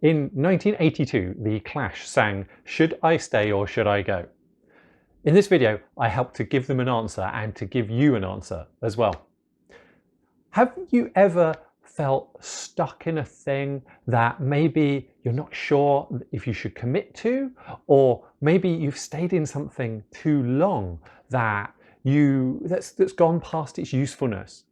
In 1982, The Clash sang "Should I Stay or Should I Go?" In this video, I help to give them an answer and to give you an answer as well. Have you ever felt stuck in a thing that maybe you're not sure if you should commit to, or maybe you've stayed in something too long that's gone past its usefulness?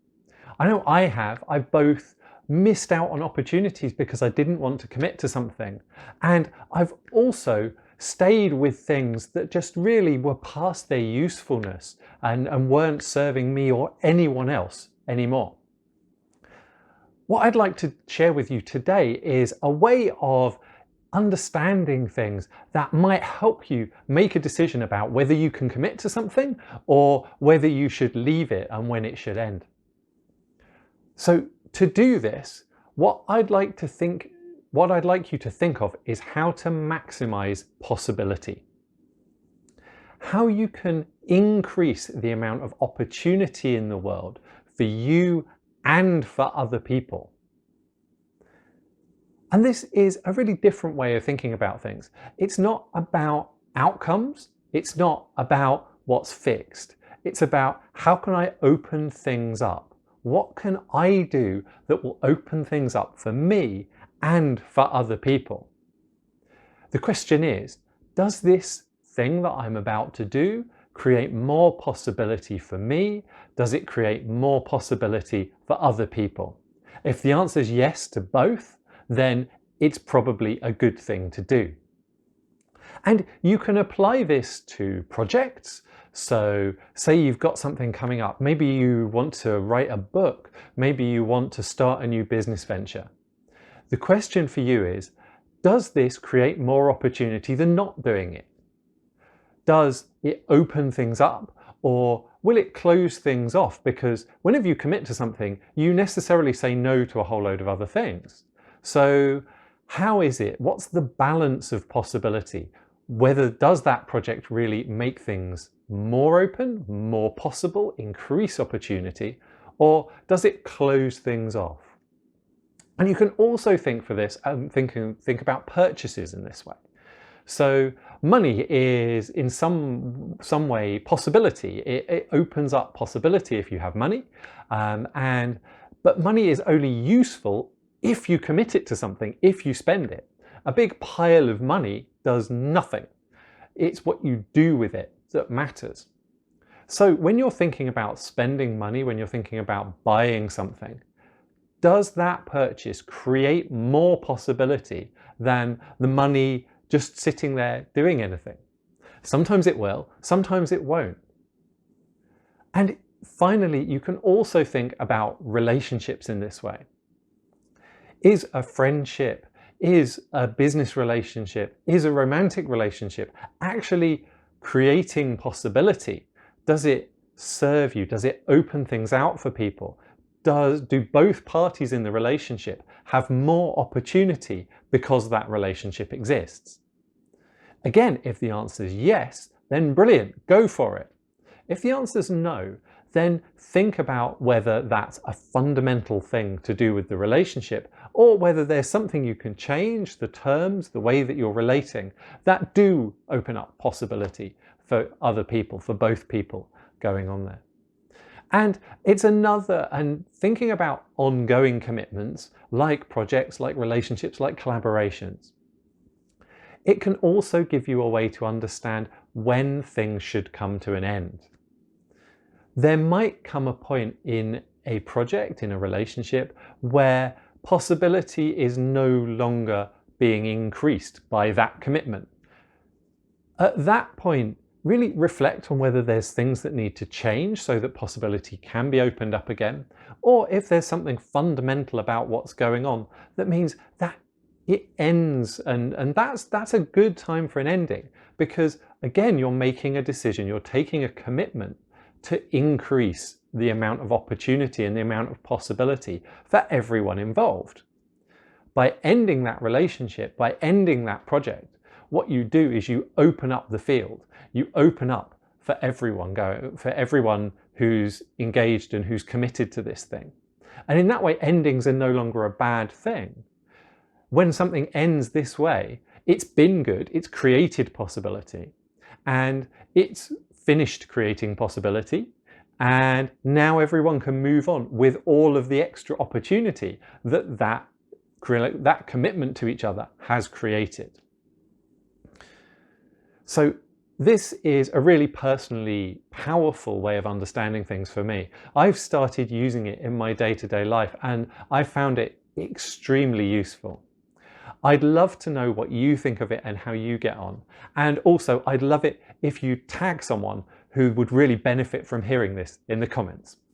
I know I have. I've both missed out on opportunities because I didn't want to commit to something, and I've also stayed with things that just really were past their usefulness and weren't serving me or anyone else anymore. What I'd like to share with you today is a way of understanding things that might help you make a decision about whether you can commit to something or whether you should leave it and when it should end. So to do this, what I'd like you to think of is how to maximize possibility. How you can increase the amount of opportunity in the world for you and for other people. And this is a really different way of thinking about things. It's not about outcomes. It's not about what's fixed. It's about how can I open things up? What can I do that will open things up for me and for other people? The question is, does this thing that I'm about to do create more possibility for me? Does it create more possibility for other people? If the answer is yes to both, then it's probably a good thing to do. And you can apply this to projects. So say you've got something coming up. Maybe you want to write a book. Maybe you want to start a new business venture. The question for you is, does this create more opportunity than not doing it? Does it open things up, or will it close things off? Because whenever you commit to something, you necessarily say no to a whole load of other things. So how is it? What's the balance of possibility? Does that project really make things more open, more possible, increase opportunity, or does it close things off? And you can also think for this, think about purchases in this way. So money is in some way possibility. It opens up possibility if you have money, but money is only useful if you commit it to something, if you spend it. A big pile of money does nothing. It's what you do with it that matters. So when you're thinking about spending money, when you're thinking about buying something, does that purchase create more possibility than the money just sitting there doing anything? Sometimes it will, sometimes it won't. And finally, you can also think about relationships in this way. Is a friendship, is a business relationship, is a romantic relationship actually creating possibility? Does it serve you? Does it open things out for people? Do both parties in the relationship have more opportunity because that relationship exists? Again, if the answer is yes, then brilliant, go for it. If the answer is no, then think about whether that's a fundamental thing to do with the relationship, or whether there's something you can change, the terms, the way that you're relating, that do open up possibility for other people, for both people going on there. And thinking about ongoing commitments, like projects, like relationships, like collaborations, it can also give you a way to understand when things should come to an end. There might come a point in a project, in a relationship, where possibility is no longer being increased by that commitment. At that point, really reflect on whether there's things that need to change so that possibility can be opened up again, or if there's something fundamental about what's going on that means that it ends, and that's a good time for an ending, because again, you're making a decision, you're taking a commitment to increase the amount of opportunity and the amount of possibility for everyone involved. By ending that relationship, by ending that project, what you do is you open up the field. You open up for everyone who's engaged and who's committed to this thing. And in that way, endings are no longer a bad thing. when something ends this way, it's been good, it's created possibility, and it's finished creating possibility, and now everyone can move on with all of the extra opportunity that commitment to each other has created. So this is a really personally powerful way of understanding things for me. I've started using it in my day-to-day life, and I found it extremely useful. I'd love to know what you think of it and how you get on. And also, I'd love it if you tag someone who would really benefit from hearing this in the comments.